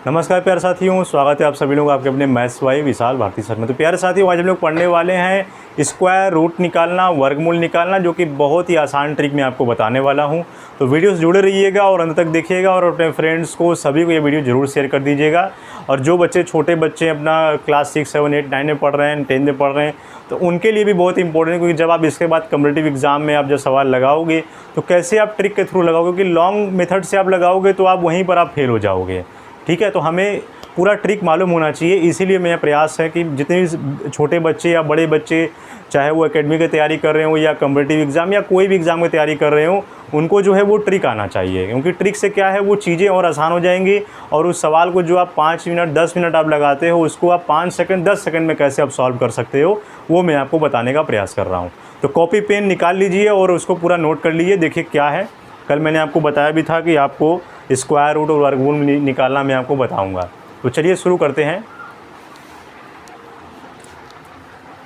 नमस्कार प्यारे साथियों, स्वागत है आप सभी लोग आपके अपने मैथ्स भाई विशाल भारती सर में। तो प्यारे साथियों, आज हम लोग पढ़ने वाले हैं स्क्वायर रूट निकालना, वर्गमूल निकालना, जो कि बहुत ही आसान ट्रिक मैं आपको बताने वाला हूं। तो वीडियो से जुड़े रहिएगा और अंत तक देखिएगा और अपने फ्रेंड्स को सभी को ये वीडियो ज़रूर शेयर कर दीजिएगा। और जो बच्चे छोटे बच्चे अपना क्लास 6, 7, 8, 9 में पढ़ रहे हैं, 10 में पढ़ रहे हैं, तो उनके लिए भी बहुत इंपॉर्टेंट है। क्योंकि जब आप इसके बाद कॉम्पिटिटिव एग्जाम में आप जब सवाल लगाओगे तो कैसे आप ट्रिक के थ्रू लगाओगे, क्योंकि लॉन्ग मेथड से आप लगाओगे तो आप वहीं पर आप फेल हो जाओगे। ठीक है, तो हमें पूरा ट्रिक मालूम होना चाहिए। इसीलिए मेरा प्रयास है कि जितने भी छोटे बच्चे या बड़े बच्चे, चाहे वो एकेडमी की तैयारी कर रहे हो या कॉम्पिटिटिव एग्ज़ाम या कोई भी एग्ज़ाम की तैयारी कर रहे हो, उनको जो है वो ट्रिक आना चाहिए। क्योंकि ट्रिक से क्या है, वो चीज़ें और आसान हो जाएंगी और उस सवाल को जो आप 5 मिनट 10 मिनट आप लगाते हो, उसको आप 5 सेकंड 10 सेकंड में कैसे आप सॉल्व कर सकते हो, वो मैं आपको बताने का प्रयास कर रहा हूँ। तो कॉपी पेन निकाल लीजिए और उसको पूरा नोट कर लीजिए। देखिए क्या है, कल मैंने आपको बताया भी था कि आपको स्क्वायर रूट और वर्गमूल निकालना मैं आपको बताऊँगा। तो चलिए शुरू करते हैं।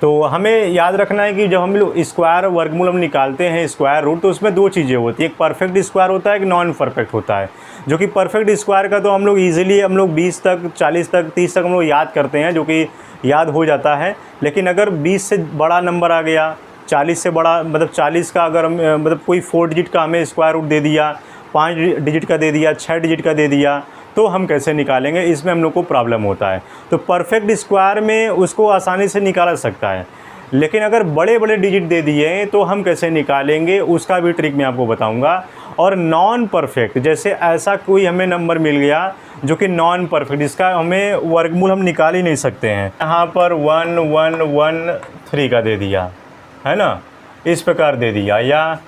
तो हमें याद रखना है कि जब हम लोग स्क्वायर वर्गमूल हम निकालते हैं, स्क्वायर रूट, तो उसमें दो चीज़ें होती है। एक परफेक्ट स्क्वायर होता है, एक नॉन परफेक्ट होता है। जो कि परफेक्ट स्क्वायर का तो हम लोग ईजिली 20 तक, 40 तक, 30 तक हम लोग याद करते हैं, जो कि याद हो जाता है। लेकिन अगर 20 से बड़ा नंबर आ गया, 40 से बड़ा, मतलब 40 का अगर मतलब कोई 4 डिजिट का हमें स्क्वायर रूट दे दिया, 5 डिजिट का दे दिया, 6 डिजिट का दे दिया, तो हम कैसे निकालेंगे, इसमें हम लोग को प्रॉब्लम होता है। तो परफेक्ट स्क्वायर में उसको आसानी से निकाला सकता है। लेकिन अगर बड़े बड़े डिजिट दे दिए तो हम कैसे निकालेंगे, उसका भी ट्रिक मैं आपको बताऊंगा। और नॉन परफेक्ट, जैसे ऐसा कोई हमें नंबर मिल गया जो कि नॉन परफेक्ट, इसका हमें वर्गमूल हम निकाल ही नहीं सकते हैं। यहाँ पर 1 1 1 3 का दे दिया है ना, इस प्रकार दे दिया, या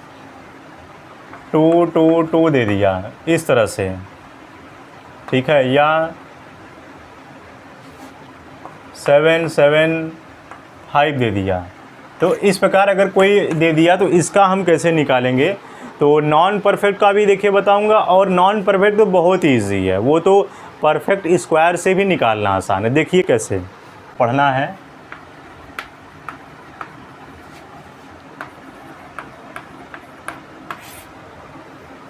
2 2 2 दे दिया इस तरह से, ठीक है, या 7 7 5 दे दिया। तो इस प्रकार अगर कोई दे दिया तो इसका हम कैसे निकालेंगे। तो नॉन परफेक्ट का भी देखिए बताऊंगा। और नॉन परफेक्ट तो बहुत ईजी है, वो तो परफेक्ट स्क्वायर से भी निकालना आसान है। देखिए कैसे पढ़ना है।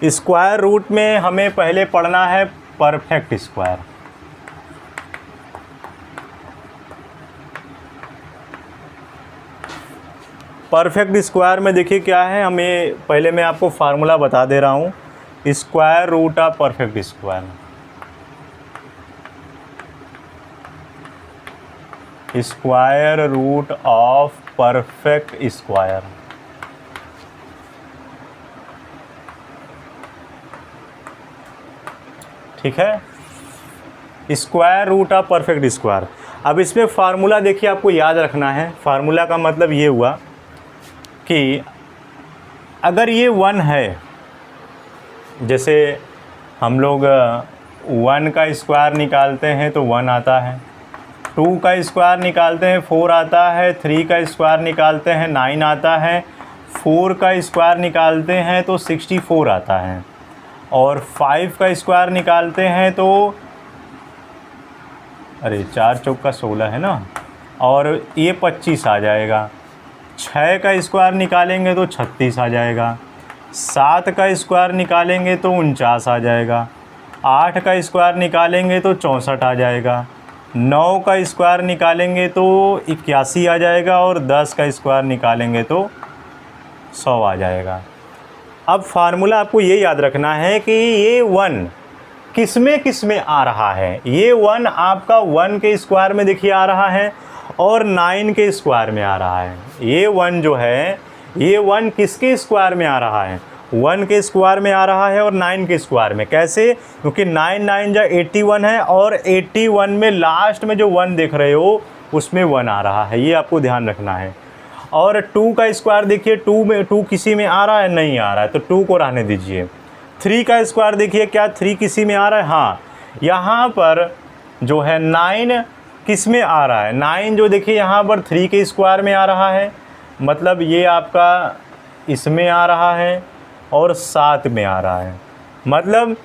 स्क्वायर रूट में हमें पहले पढ़ना है परफेक्ट स्क्वायर। परफेक्ट स्क्वायर में देखिए क्या है, हमें पहले मैं आपको फार्मूला बता दे रहा हूँ। Square root of perfect square, square root of perfect square, ठीक है, square root of perfect square. अब इसमें फार्मूला देखिए आपको याद रखना है। फार्मूला का मतलब ये हुआ कि अगर ये 1 है, जैसे हम लोग 1 का स्क्वायर निकालते हैं तो 1 आता है, 2 का स्क्वायर निकालते हैं 4 आता है, 3 का स्क्वायर निकालते हैं 9 आता है, 4 का स्क्वायर निकालते हैं तो 64 आता है, और 5 का स्क्वायर निकालते हैं तो 4 चौका 16 है ना, और ये 25 आ जाएगा। 6 का स्क्वायर निकालेंगे तो 36 आ जाएगा। 7 का स्क्वायर निकालेंगे तो 49 आ जाएगा। 8 का स्क्वायर निकालेंगे तो 64 आ जाएगा। 9 का स्क्वायर निकालेंगे तो 81 आ जाएगा, और 10 का स्क्वायर निकालेंगे तो 100 आ जाएगा। अब फार्मूला आपको ये याद रखना है कि ये 1 किस में आ रहा है। ये 1 आपका 1 के स्क्वायर में देखिए आ रहा है और 9 के स्क्वायर में आ रहा है। ये 1 जो है, ये 1 किसके स्क्वायर में आ रहा है, 1 के स्क्वायर में आ रहा है और 9 के स्क्वायर में। कैसे, क्योंकि 9 9 जा 81 है, और 81 में लास्ट में जो 1 देख रहे हो उसमें 1 आ रहा है, ये आपको ध्यान रखना है। और 2 का स्क्वायर देखिए, 2 किसी में आ रहा है, नहीं आ रहा है, तो 2 को रहने दीजिए। 3 का स्क्वायर देखिए, क्या 3 किसी में आ रहा है, हाँ। यहाँ पर जो है 9 किस में आ रहा है, 9 जो देखिए यहाँ पर 3 के स्क्वायर में आ रहा है, मतलब ये आपका इसमें आ रहा है और 7 में आ रहा है। मतलब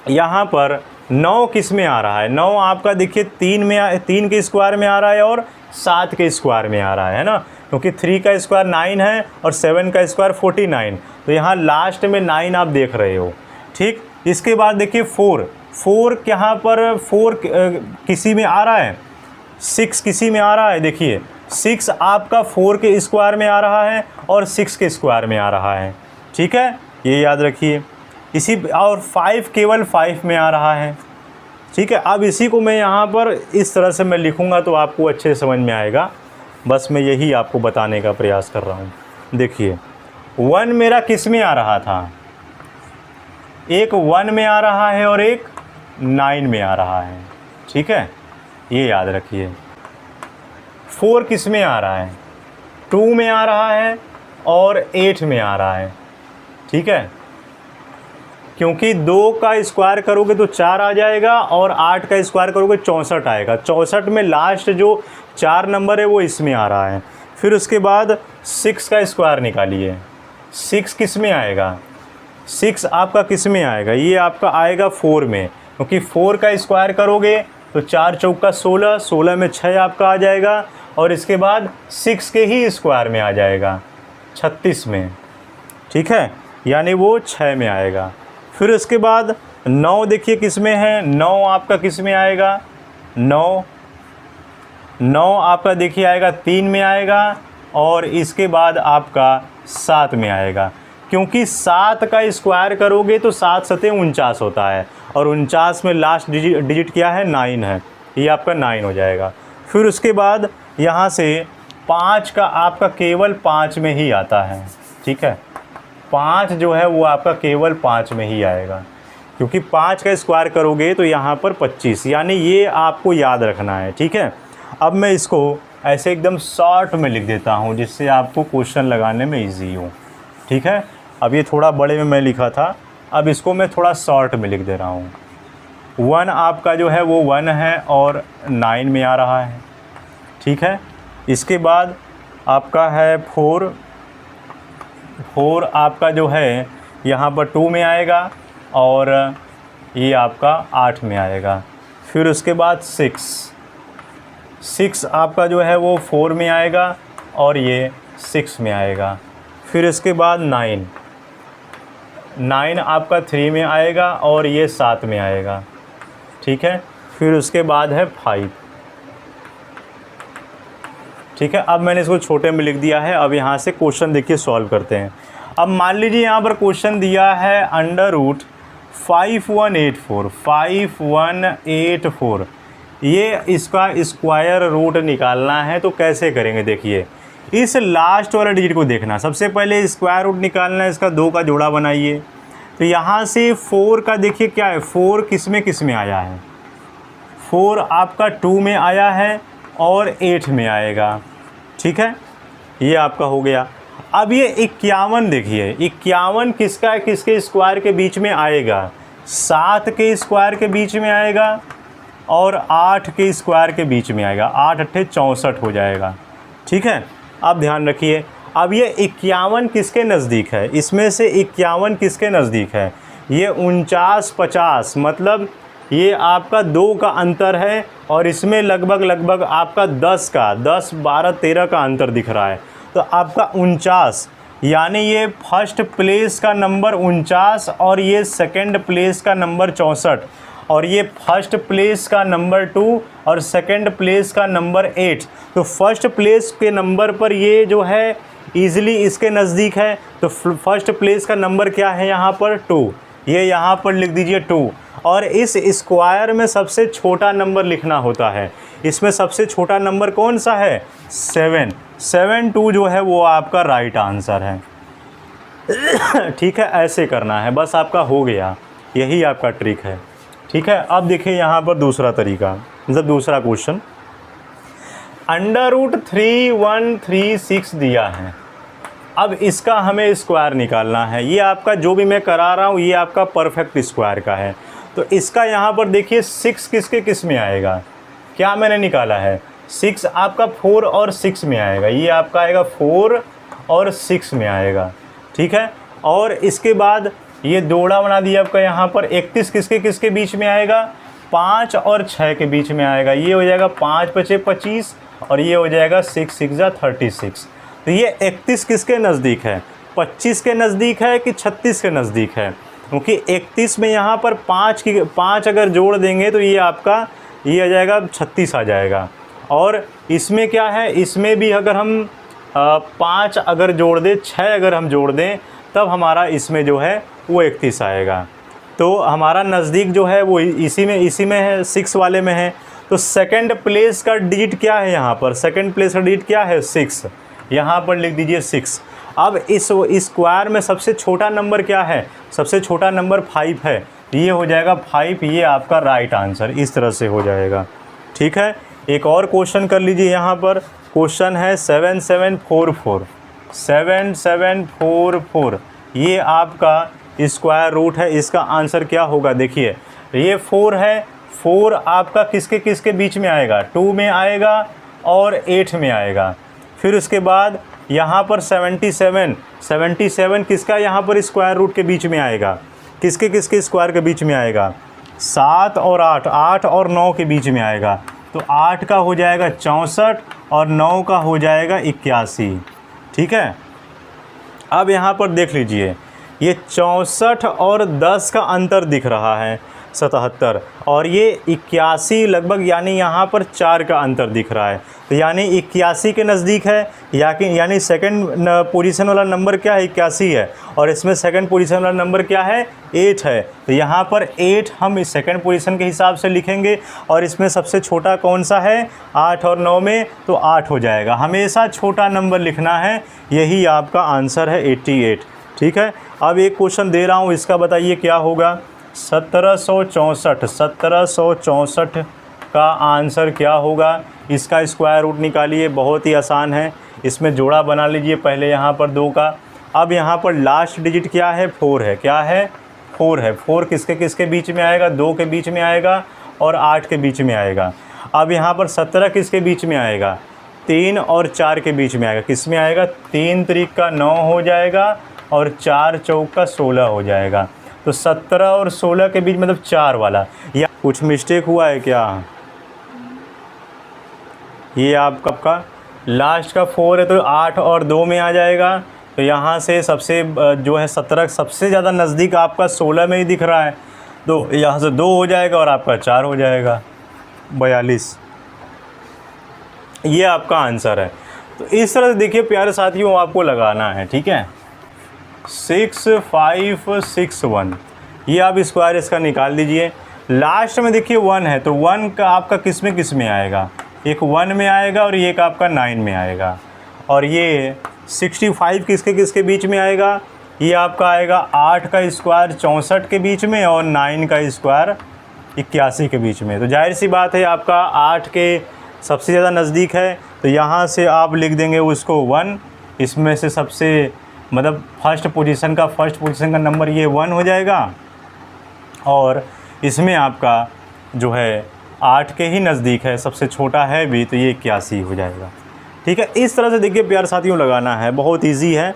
यहाँ पर 9 किस में आ रहा है, 9 आपका देखिए 3 के स्क्वायर में आ रहा है और 7 के स्क्वायर में आ रहा है ना, क्योंकि 3 का स्क्वायर 9 है और 7 का स्क्वायर 49, तो यहाँ लास्ट में 9 आप देख रहे हो। ठीक, इसके बाद देखिए 4 4 यहाँ पर 4 किसी में आ रहा है, 6 किसी में आ रहा है। देखिए 6 आपका 4 के स्क्वायर में आ रहा है और 6 के स्क्वायर में आ रहा है, ठीक है, ये याद रखिए। इसी और 5 केवल 5 में आ रहा है, ठीक है। अब इसी को मैं यहाँ पर इस तरह से मैं लिखूँगा तो आपको अच्छे से समझ में आएगा, बस मैं यही आपको बताने का प्रयास कर रहा हूँ। देखिए 1 मेरा किस में आ रहा था, एक 1 में आ रहा है और एक 9 में आ रहा है, ठीक है, ये याद रखिए। 4 किस में आ रहा है, 2 में आ रहा है और 8 में आ रहा है, ठीक है, क्योंकि 2 का स्क्वायर करोगे तो 4 आ जाएगा और 8 का स्क्वायर करोगे 64 आएगा। 64 में लास्ट जो 4 नंबर है वो इसमें आ रहा है। फिर उसके बाद 6 का स्क्वायर निकालिए, 6 किस में आएगा, 6 आपका किस में आएगा, ये आपका आएगा 4 में, क्योंकि 4 का स्क्वायर करोगे तो 4 चौका 16, 16 में 6 आपका आ जाएगा और इसके बाद 6 के ही स्क्वायर में आ जाएगा 36 में, ठीक है, यानी वो 6 में आएगा। फिर उसके बाद 9 देखिए किस में है, 9 आपका किस में आएगा, 9 आपका देखिए आएगा 3 में आएगा और इसके बाद आपका 7 में आएगा, क्योंकि 7 का स्क्वायर करोगे तो 7 सते 49 होता है और 49 में लास्ट डिजिट क्या है, 9 है, ये आपका 9 हो जाएगा। फिर उसके बाद यहाँ से 5 का आपका केवल 5 में ही आता है, ठीक है, 5 जो है वो आपका केवल 5 में ही आएगा, क्योंकि 5 का स्क्वायर करोगे तो यहाँ पर 25, यानी ये आपको याद रखना है, ठीक है। अब मैं इसको ऐसे एकदम शॉर्ट में लिख देता हूँ जिससे आपको क्वेश्चन लगाने में इजी हो, ठीक है। अब ये थोड़ा बड़े में मैं लिखा था, अब इसको मैं थोड़ा शॉर्ट में लिख दे रहा हूँ। 1 आपका जो है वो 1 है और 9 में आ रहा है, ठीक है। इसके बाद आपका है 4 आपका जो है यहाँ पर 2 में आएगा और ये आपका 8 में आएगा। फिर उसके बाद 6 आपका जो है वो 4 में आएगा और ये 6 में आएगा। फिर इसके बाद 9 आपका 3 में आएगा और ये 7 में आएगा, ठीक है। फिर उसके बाद है 5, ठीक है। अब मैंने इसको छोटे में लिख दिया है। अब यहाँ से क्वेश्चन देखिए सॉल्व करते हैं। अब मान लीजिए यहाँ पर क्वेश्चन दिया है √5184 ये इसका स्क्वायर रूट निकालना है, तो कैसे करेंगे देखिए। इस लास्ट वाला डिजिट को देखना, सबसे पहले स्क्वायर रूट निकालना है, इसका 2 का जोड़ा बनाइए। तो यहाँ से 4 का देखिए क्या है, 4 किस में आया है, 4 आपका 2 में आया है और 8 में आएगा, ठीक है, ये आपका हो गया। अब ये 51 देखिए, 51 किसका है, किसके स्क्वायर के बीच में आएगा, 7 के स्क्वायर के बीच में आएगा और 8 के स्क्वायर के बीच में आएगा, 8 8 64 हो जाएगा, ठीक है। अब ध्यान रखिए, अब ये 51 किसके नज़दीक है, इसमें से 51 किसके नज़दीक है, ये 49 50, मतलब ये आपका 2 का अंतर है और इसमें लगभग आपका 10 12 13 का अंतर दिख रहा है। तो आपका 49, यानी ये फर्स्ट प्लेस का नंबर 49 और ये सेकंड प्लेस का नंबर 64 और ये फर्स्ट प्लेस का नंबर 2 और सेकंड प्लेस का नंबर 8। तो फर्स्ट प्लेस के नंबर पर ये जो है ईज़िली इसके नज़दीक है, तो फर्स्ट प्लेस का नंबर क्या है यहाँ पर 2, ये यहाँ पर लिख दीजिए 2। और इस स्क्वायर में सबसे छोटा नंबर लिखना होता है, इसमें सबसे छोटा नंबर कौन सा है, 7 जो है वो आपका राइट आंसर है, ठीक है। ऐसे करना है, बस आपका हो गया, यही आपका ट्रिक है, ठीक है। अब देखिए यहाँ पर दूसरा तरीका, मतलब दूसरा क्वेश्चन, √3136 दिया है। अब इसका हमें स्क्वायर निकालना है। ये आपका जो भी मैं करा रहा हूँ ये आपका परफेक्ट स्क्वायर का है। तो इसका यहाँ पर देखिए 6 किसके किस में आएगा, क्या मैंने निकाला है, 6 आपका 4 और 6 में आएगा, ये आपका आएगा 4 और 6 में आएगा, ठीक है। और इसके बाद ये जोड़ा बना दिया आपका यहाँ पर 31 किसके किसके बीच में आएगा, 5 और 6 के बीच में आएगा, ये हो जाएगा 5 5 25 और ये हो जाएगा 6 6 36। तो ये 31 किसके नज़दीक है, 25 के नज़दीक है कि 36 के नज़दीक है, क्योंकि 31 में यहाँ पर 5 अगर जोड़ देंगे तो ये आपका ये आ जाएगा 36 आ जाएगा। और इसमें क्या है, इसमें भी अगर हम 5 अगर जोड़ दें, 6 अगर हम जोड़ दें, तब हमारा इसमें जो है वो 31 आएगा। तो हमारा नज़दीक जो है वो इसी में है, 6 वाले में है। तो सेकंड प्लेस का डिजिट क्या है यहाँ पर, सेकंड प्लेस का डिजिट क्या है 6, यहाँ पर लिख दीजिए 6। अब इस स्क्वायर में सबसे छोटा नंबर क्या है, सबसे छोटा नंबर 5 है, ये हो जाएगा 5, ये आपका राइट आंसर इस तरह से हो जाएगा। ठीक है, एक और क्वेश्चन कर लीजिए। यहाँ पर क्वेश्चन है 7744, ये आपका स्क्वायर रूट है, इसका आंसर क्या होगा। देखिए ये 4 है, 4 आपका किसके किसके बीच में आएगा, 2 में आएगा और 8 में आएगा। फिर उसके बाद यहाँ पर 77 किसका यहाँ पर स्क्वायर रूट के बीच में आएगा, किसके किसके स्क्वायर के बीच में आएगा, 7 और 8 और 9 के बीच में आएगा। तो 8 का हो जाएगा 64 और 9 का हो जाएगा 81। ठीक है, अब यहाँ पर देख लीजिए, ये 64 और 10 का अंतर दिख रहा है 77, और ये 81 लगभग, यानी यहाँ पर 4 का अंतर दिख रहा है। तो यानी 81 के नज़दीक है, यानी सेकंड पोजीशन वाला नंबर क्या है 81 है, और इसमें सेकंड पोजीशन वाला नंबर क्या है 8 है। तो यहाँ पर 8 हम इस सेकंड पोजीशन के हिसाब से लिखेंगे, और इसमें सबसे छोटा कौन सा है 8 और 9 में, तो 8 हो जाएगा। हमेशा छोटा नंबर लिखना है, यही आपका आंसर है 88। ठीक है, अब एक क्वेश्चन दे रहा हूँ, इसका बताइए क्या होगा। 1764 का आंसर क्या होगा, इसका स्क्वायर रूट निकालिए, बहुत ही आसान है। इसमें जोड़ा बना लीजिए पहले यहाँ पर 2 का। अब यहाँ पर लास्ट डिजिट क्या है 4 है, क्या है 4 है। 4 किसके किसके बीच में आएगा, 2 के बीच में आएगा और 8 के बीच में आएगा। अब यहाँ पर 17 किसके बीच में आएगा, 3 और 4 के बीच में आएगा। किस में आएगा, 3 त्रिक का 9 हो जाएगा और 4 चौक का 16 हो जाएगा। तो 17 और 16 के बीच मतलब 4 वाला, या कुछ मिस्टेक हुआ है क्या, ये आपका लास्ट का 4 है तो 8 और 2 में आ जाएगा। तो यहाँ से सबसे जो है 17 सबसे ज़्यादा नज़दीक आपका 16 में ही दिख रहा है, तो यहाँ से 2 हो जाएगा और आपका 4 हो जाएगा 42। ये आपका आंसर है। तो इस तरह से देखिए प्यारे साथियों, आपको लगाना है। ठीक है, 6561, ये आप स्क्वायर इसका निकाल दीजिए। लास्ट में देखिए 1 है, तो 1 का आपका किस में आएगा, एक 1 में आएगा और एक आपका 9 में आएगा। और ये 65 किसके किसके बीच में आएगा, ये आपका आएगा 8 का स्क्वायर 64 के बीच में और 9 का स्क्वायर 81 के बीच में। तो जाहिर सी बात है आपका 8 के सबसे ज़्यादा नज़दीक है, तो यहाँ से आप लिख देंगे उसको 1। इसमें से सबसे मतलब फर्स्ट पोजीशन का नंबर ये 1 हो जाएगा, और इसमें आपका जो है 8 के ही नज़दीक है, सबसे छोटा है भी, तो ये 81 हो जाएगा। ठीक है, इस तरह से देखिए प्यारे साथियों लगाना है, बहुत इजी है।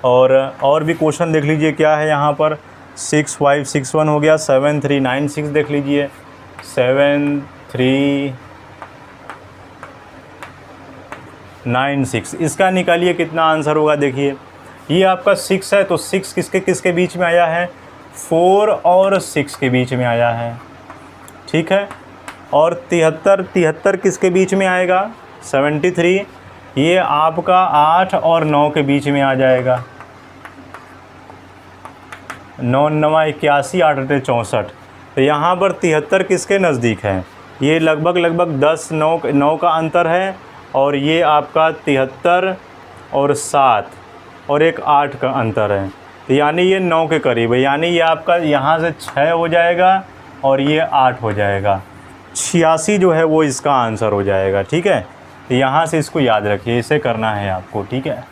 और भी क्वेश्चन देख लीजिए क्या है यहाँ पर। 6561 हो गया, 7396 देख लीजिए, 7396, इसका निकालिए कितना आंसर होगा। देखिए ये आपका 6 है, तो 6 किसके किसके बीच में आया है, 4 और 6 के बीच में आया है। ठीक है, और 73 किसके बीच में आएगा, 73, ये आपका 8 और 9 के बीच में आ जाएगा। 9 9 81, 8 8 64। तो यहाँ पर 73 किसके नज़दीक है, ये लगभग 10 9 का अंतर है, और ये आपका 73 और 7 और एक 8 का अंतर है। तो यानी ये 9 के करीब है, यानी ये आपका यहाँ से 6 हो जाएगा और ये 8 हो जाएगा। 86 जो है वो इसका आंसर हो जाएगा। ठीक है, तो यहाँ से इसको याद रखिए, इसे करना है आपको। ठीक है,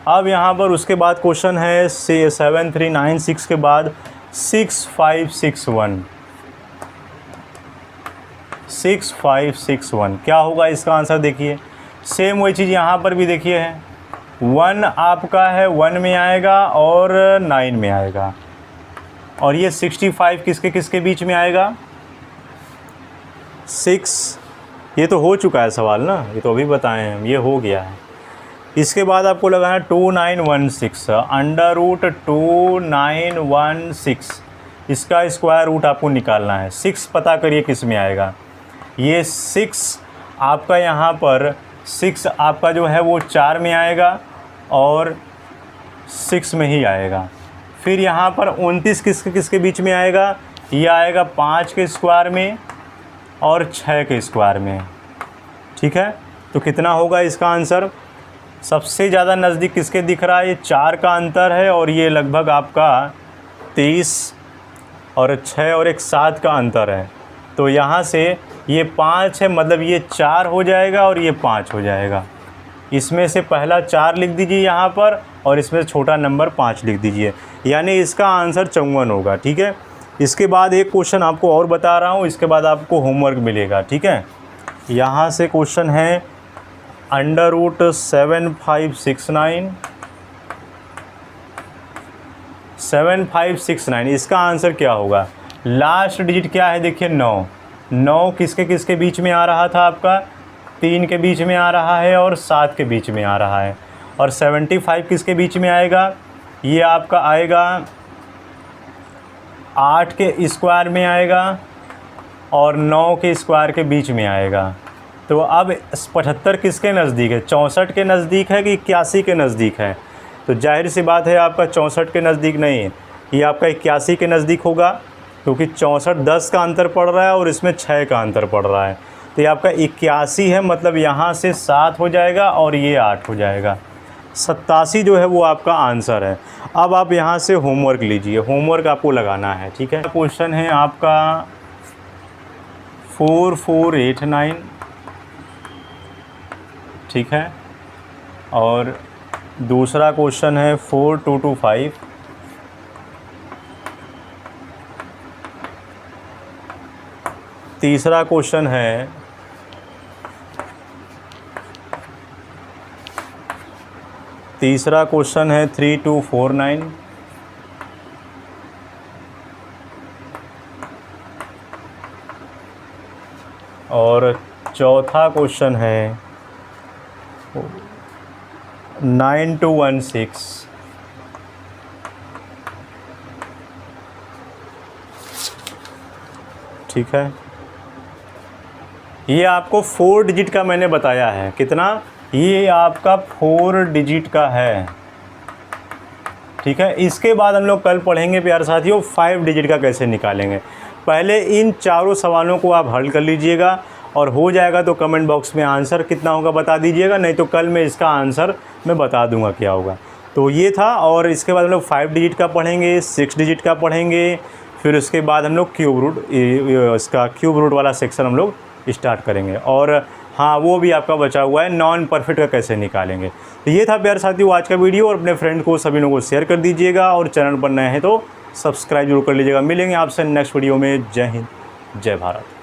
अब यहाँ पर उसके बाद क्वेश्चन है 7396 के बाद 6561 क्या होगा इसका आंसर। देखिए सेम वही चीज़ यहाँ पर भी देखिए है, 1 आपका है 1 में आएगा और 9 में आएगा, और ये 65 किसके किसके बीच में आएगा, 6, ये तो हो चुका है सवाल ना, ये तो अभी बताएं हम, ये हो गया है। इसके बाद आपको लगाना 2916, √2916 इसका स्क्वायर रूट आपको निकालना है। 6 पता करिए किस में आएगा। ये 6 आपका यहाँ पर 6 आपका जो है वो 4 में आएगा और 6 में ही आएगा। फिर यहाँ पर 29 किसके बीच में आएगा? ये आएगा 5 के स्क्वायर में और 6 के स्क्वायर में। ठीक है, तो कितना होगा इसका आंसर? सबसे ज़्यादा नज़दीक किसके दिख रहा है? ये 4 का अंतर है और ये लगभग आपका 23 और 6 और एक 7 का अंतर है। तो यहाँ से ये 5 है, मतलब ये 4 हो जाएगा और ये 5 हो जाएगा। इसमें से पहला 4 लिख दीजिए यहाँ पर और इसमें से छोटा नंबर 5 लिख दीजिए, यानी इसका आंसर 54 होगा। ठीक है, इसके बाद एक क्वेश्चन आपको और बता रहा हूँ, इसके बाद आपको होमवर्क मिलेगा। ठीक है, यहाँ से क्वेश्चन है √7569 इसका आंसर क्या होगा? लास्ट डिजिट क्या है? देखिए 9 किसके बीच में आ रहा था आपका? 3 के बीच में आ रहा है और 7 के बीच में आ रहा है। और 75 किसके बीच में आएगा? ये आपका आएगा 8 के स्क्वायर में आएगा और 9 के स्क्वायर के बीच में आएगा। तो अब 75 किसके नज़दीक है? 64 के नज़दीक है कि 81 के नज़दीक है? तो जाहिर सी बात है आपका 64 के नज़दीक नहीं है, ये आपका 81 के नज़दीक होगा, क्योंकि 64 10 का अंतर पड़ रहा है और इसमें 6 का अंतर पड़ रहा है। तो ये आपका 81 है, मतलब यहाँ से 7 हो जाएगा और ये 8 हो जाएगा। 87 जो है वो आपका आंसर है। अब आप यहाँ से होमवर्क लीजिए, होमवर्क आपको लगाना है। ठीक है, क्वेश्चन है आपका 4489। ठीक है, और दूसरा क्वेश्चन है 4225। तीसरा क्वेश्चन है 3249। और चौथा क्वेश्चन है 9216। ठीक है, ये आपको 4 डिजिट का मैंने बताया है। कितना? ये आपका 4 डिजिट का है। ठीक है, इसके बाद हम लोग कल पढ़ेंगे प्यारे साथियों 5 डिजिट का कैसे निकालेंगे। पहले इन चारों सवालों को आप हल कर लीजिएगा और हो जाएगा तो कमेंट बॉक्स में आंसर कितना होगा बता दीजिएगा, नहीं तो कल मैं इसका आंसर मैं बता दूंगा क्या होगा। तो ये था, और इसके बाद हम लोग 5 डिजिट का पढ़ेंगे, 6 डिजिट का पढ़ेंगे, फिर उसके बाद हम लोग क्यूब रूट, इसका क्यूब रूट वाला सेक्शन हम लोग स्टार्ट करेंगे। और हाँ, वो भी आपका बचा हुआ है नॉन परफेक्ट का कैसे निकालेंगे। तो ये था प्यारे साथियों आज का वीडियो, और अपने फ्रेंड को सभी लोगों को शेयर कर दीजिएगा और चैनल पर नए हैं तो सब्सक्राइब जरूर कर लीजिएगा। मिलेंगे आपसे नेक्स्ट वीडियो में। जय हिंद, जय भारत।